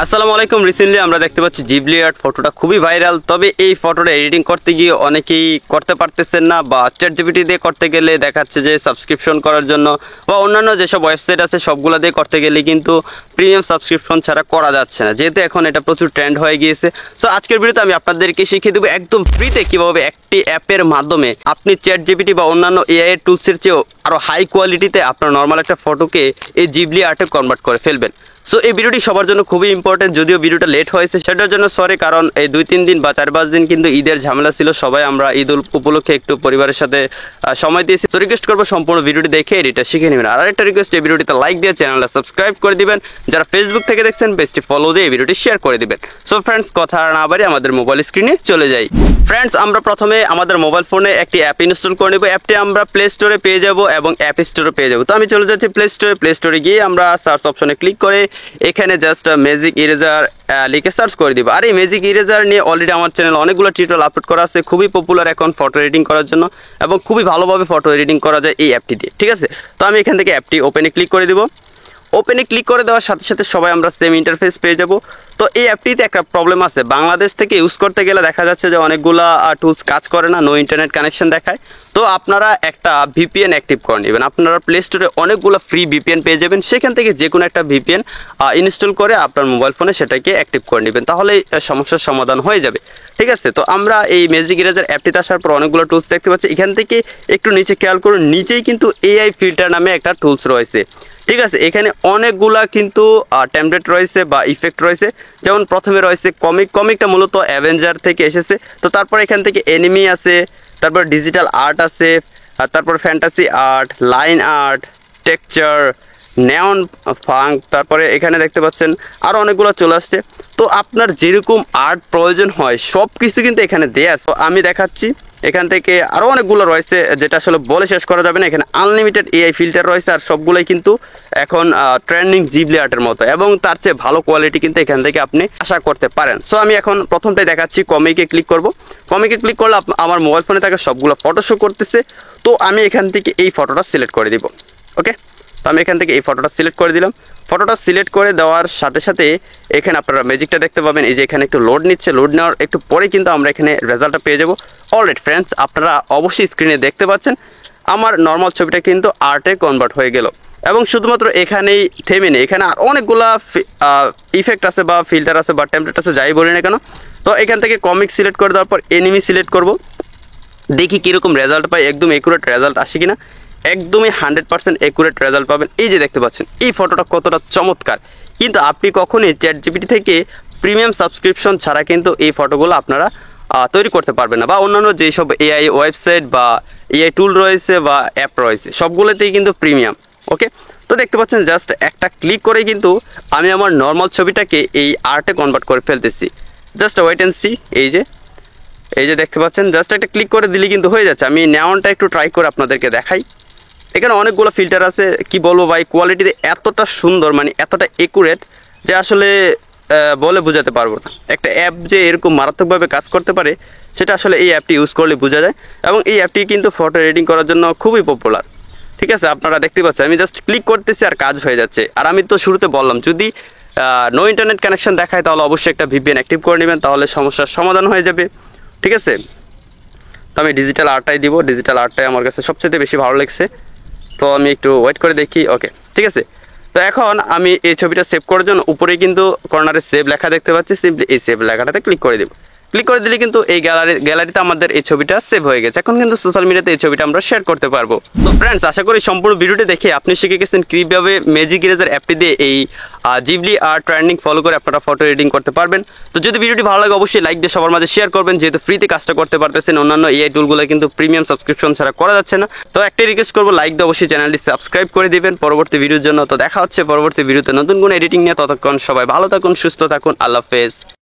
আসসালামু আলাইকুম। রিসেন্টলি আমরা দেখতে পাচ্ছি জিবলি আর্ট ফটোটা খুবই ভাইরাল। তবে এই ফটোটা এডিটিং করতে গিয়ে অনেকেই করতে পারতেছেন না, বা চ্যাটজিপিটি দিয়ে করতে গেলে দেখাচ্ছে যে সাবস্ক্রিপশন করার জন্য বা অন্যান্য যেসব ওয়েবসাইট আছে সবগুলো দিয়ে করতে গেলে কিন্তু প্রিমিয়াম সাবস্ক্রিপশন ছাড়া করা যাচ্ছে না, যেহেতু এখন এটা প্রচুর ট্রেন্ড হয়ে গিয়েছে। সো আজকের ভিডিওতে আমি আপনাদেরকে শিখিয়ে দেবো একদম ফ্রিতে কীভাবে একটি অ্যাপের মাধ্যমে আপনি চ্যাটজিপিটি বা অন্যান্য এআই এর টুলসের চেয়েও আরও হাই কোয়ালিটিতে আপনার নর্মাল একটা ফটোকে এই জিবলি আর্টে কনভার্ট করে ফেলবেন। সো এই ভিডিওটি সবার জন্য খুবই ইম্পর্টেন্ট, যদিও ভিডিওটা লেট হয়েছে সেটার জন্য সরি, কারণ এই 2-3 দিন বা 4-5 দিন কিন্তু ঈদের ঝামেলা ছিল, সবাই আমরা ঈদ উপলক্ষে একটু পরিবারের সাথে সময় দিয়েছি। তো রিকোয়েস্ট করবো সম্পূর্ণ ভিডিওটি দেখে এডিটটা শিখে নেবেন। আর একটা রিকোয়েস্ট, এই ভিডিওটিতে লাইক দিয়ে চ্যানেলটা সাবস্ক্রাইব করে দিবেন। যারা ফেসবুক থেকে দেখছেন পেজটি ফলো দিয়ে এই ভিডিওটি শেয়ার করে দিবেন। সো ফ্রেন্ডস, কথা না বাড়িয়ে আমাদের মোবাইল স্ক্রিনে চলে যাই। ফ্রেন্ডস, আমরা প্রথমে আমাদের মোবাইল ফোনে একটি অ্যাপ ইনস্টল করে নেব। অ্যাপটি আমরা প্লে স্টোরে পেয়ে যাব এবং অ্যাপ স্টোরে পেয়ে যাব। তো আমি চলে যাচ্ছি প্লে স্টোরে গিয়ে আমরা সার্চ অপশনে ক্লিক করে এখানে জাস্ট ম্যাজিক ইরেজার লিখে সার্চ করে দিব। আর এই ম্যাজিক ইরেজার নিয়ে অলরেডি আমার চ্যানেল অনেকগুলো টিউটোরিয়াল আপলোড করা আছে, খুবই পপুলার এখন ফটো এডিটিং করার জন্য, এবং খুবই ভালোভাবে ফটো এডিটিং করা যায় এই অ্যাপটি দিয়ে। ঠিক আছে, তো আমি এখান থেকে অ্যাপটি ওপেনে ক্লিক করে দিব। ওপেনে ক্লিক করে দেওয়ার সাথে সাথে সবাই আমরা সেম ইন্টারফেস পেয়ে যাব। তো এই অ্যাপটিতে একটা প্রবলেম আছে, বাংলাদেশ থেকে ইউজ করতে গেলে দেখা যাচ্ছে যে অনেকগুলা টুলস কাজ করে না, নো ইন্টারনেট কানেকশন দেখায়। তো আপনারা একটা ভিপিএন অ্যাক্টিভ করে নেবেন। আপনারা প্লে স্টোরে অনেকগুলো ফ্রি ভিপিএন পেয়ে যাবেন, সেখান থেকে যে কোনো একটা ভিপিএন ইনস্টল করে আপনার মোবাইল ফোনে সেটাকে অ্যাক্টিভ করে নেবেন, তাহলে সমস্যার সমাধান হয়ে যাবে। ঠিক আছে, তো আমরা এই ম্যাজিক ইরেজার অ্যাপটিতে আসার পর অনেকগুলো টুলস দেখতে পাচ্ছি। এখান থেকে একটু নিচে খেয়াল করুন, নিচেই কিন্তু এআই ফিল্টার নামে একটা টুলস রয়েছে। ঠিক আছে, এখানে অনেকগুলা কিন্তু টেমপ্লেট রয়েছে বা ইফেক্ট রয়েছে। যেমন প্রথমে রয়েছে কমিকটা মূলত অ্যাভেঞ্জার থেকে এসেছে। তো তারপর এখান থেকে এনিমি আছে, তারপর ডিজিটাল আর্ট আছে, আর তারপর fantasy art, line art, texture, neon funk, তারপরে এখানে দেখতে পাচ্ছেন আরও অনেকগুলো চলে আসছে। তো আপনার যেরকম আর্ট প্রয়োজন হয় সব কিছু কিন্তু এখানে দেয়া আছে। আমি দেখাচ্ছি, এখান থেকে আরও অনেকগুলো রয়েছে যেটা আসলে বলে শেষ করা যাবে না। এখানে আনলিমিটেড এআই ফিল্টার রয়েছে, আর সবগুলোই কিন্তু এখন ট্রেন্ডিং জিবলি আর্টের মতো, এবং তার চেয়ে ভালো কোয়ালিটি কিন্তু এখান থেকে আপনি আশা করতে পারেন। সো আমি এখন প্রথমটাই দেখাচ্ছি, কমিকে ক্লিক করব। কমিকে ক্লিক করলে আমার মোবাইল ফোনে থাকা সবগুলো ফটো শো করতেছে। তো আমি এখান থেকে এই ফটোটা সিলেক্ট করে দিব। ওকে, তো আমি এখান থেকে এই ফটোটা সিলেক্ট করে দিলাম। ফটোটা সিলেক্ট করে দেওয়ার সাথে সাথে এখানে আপনারা ম্যাজিকটা দেখতে পাবেন। এই যে এখানে একটু লোড নিচ্ছে, লোড নেওয়ার একটু পরে কিন্তু আমরা এখানে রেজাল্টটা পেয়ে যাব। অলরাইট ফ্রেন্ডস, আপনারা অবশ্যই স্ক্রিনে দেখতে পাচ্ছেন আমার নর্মাল ছবিটা কিন্তু আর্টে কনভার্ট হয়ে গেল, এবং শুধুমাত্র এখানেই থেমে নেই, এখানে আর অনেকগুলা ইফেক্ট আছে বা ফিল্টার আছে বা টেমপ্লেট আছে, যাই বলি না কেন। তো এখান থেকে কমিক সিলেক্ট করে দেওয়ার পর এনিমি সিলেক্ট করব, দেখি কীরকম রেজাল্ট পাই, একদম একুরেট রেজাল্ট আসে কিনা। একদমই 100% একুরেট রেজাল্ট পাবেন। এই যে দেখতে পাচ্ছেন এই ফটোটা কতটা চমৎকার। কিন্তু আপনি কখনোই চ্যাটজিপিটি থেকে প্রিমিয়াম সাবস্ক্রিপশন ছাড়া কিন্তু এই ফটোগুলো আপনারা তৈরি করতে পারবেন না, বা অন্যান্য যেসব এআই ওয়েবসাইট বা এআই টুল রয়েছে বা অ্যাপ রয়েছে সবগুলোতেই কিন্তু প্রিমিয়াম। ওকে, তো দেখতে পাচ্ছেন জাস্ট একটা ক্লিক করে কিন্তু আমি আমার নর্মাল ছবিটাকে এই আর্টে কনভার্ট করে ফেলতেছি। Just wait and see. এই যে দেখতে পাচ্ছেন জাস্ট একটা ক্লিক করে দিলে কিন্তু হয়ে যাচ্ছে। আমি নেওয়ানটা একটু ট্রাই করে আপনাদেরকে দেখাই। এখানে অনেকগুলো ফিল্টার আছে, কি বলবো ভাই, কোয়ালিটিতে এতটা সুন্দর, মানে এতটা একুরেট যে আসলে বলে বোঝাতে পারবো না। একটা অ্যাপ যে এরকম মারাত্মকভাবে কাজ করতে পারে সেটা আসলে এই অ্যাপটি ইউজ করলে বোঝা যায়, এবং এই অ্যাপটি কিন্তু ফটো এডিটিং করার জন্য খুবই পপুলার। ঠিক আছে, আপনারা দেখতে পাচ্ছেন আমি জাস্ট ক্লিক করতেছি আর কাজ হয়ে যাচ্ছে। আর আমি তো শুরুতে বললাম, যদি নো ইন্টারনেট কানেকশন দেখায় তাহলে অবশ্যই একটা ভিপিএন অ্যাক্টিভ করে নেবেন, তাহলে সমস্যার সমাধান হয়ে যাবে। ঠিক আছে, তো আমি ডিজিটাল আর্টটাই দিব। ডিজিটাল আর্টটাই আমার কাছে সবচেয়ে বেশি ভালো লাগছে। তো আমি একটু ওয়েট করে দেখি। ওকে, ঠিক আছে। তো এখন আমি এই ছবিটা সেভ করার জন্য উপরে কিন্তু কর্নারে সেভ লেখা দেখতে পাচ্ছি, সিম্পলি এই সেভ লেখাটাতে ক্লিক করে দেব। ক্লিক করে দিলে কিন্তু এই গ্যালারিতে আমাদের এই ছবিটা সেভ হয়ে গেছে। এখন কিন্তু সোশ্যাল মিডিয়াতে এই ছবিটা আমরা শেয়ার করতে পারবো। তো ফ্রেন্ডস, আশা করি সম্পূর্ণ ভিডিওটি দেখে আপনি শিখে গেছেন কীভাবে ম্যাজিক ইরেজার অ্যাপটি দিয়ে এই জিবলি আর্ট ট্রেন্ডিং ফলো করে আপনারা ফটো এডিটিং করতে পারবেন। তো যদি ভিডিওটি ভালো লাগে অবশ্যই লাইক দিয়ে সবার মাঝে শেয়ার করবেন, যেহেতু ফ্রিতে কাজটা করতে পারতেছেন। অন্যান্য এআই টুলগুলো কিন্তু প্রিমিয়াম সাবস্ক্রিপশন ছাড়া করা যাচ্ছে না। তো একটাই রিকোয়েস্ট করবো, লাইক দিয়ে অবশ্যই চ্যানেলটি সাবস্ক্রাইব করে দিবেন পরবর্তী ভিডিওর জন্য। তো দেখা হচ্ছে পরবর্তী ভিডিওতে নতুন কোনো এডিটিং নিয়ে। ততক্ষণ সবাই ভালো থাকুন, সুস্থ থাকুন, আল্লাহ হাফেজ।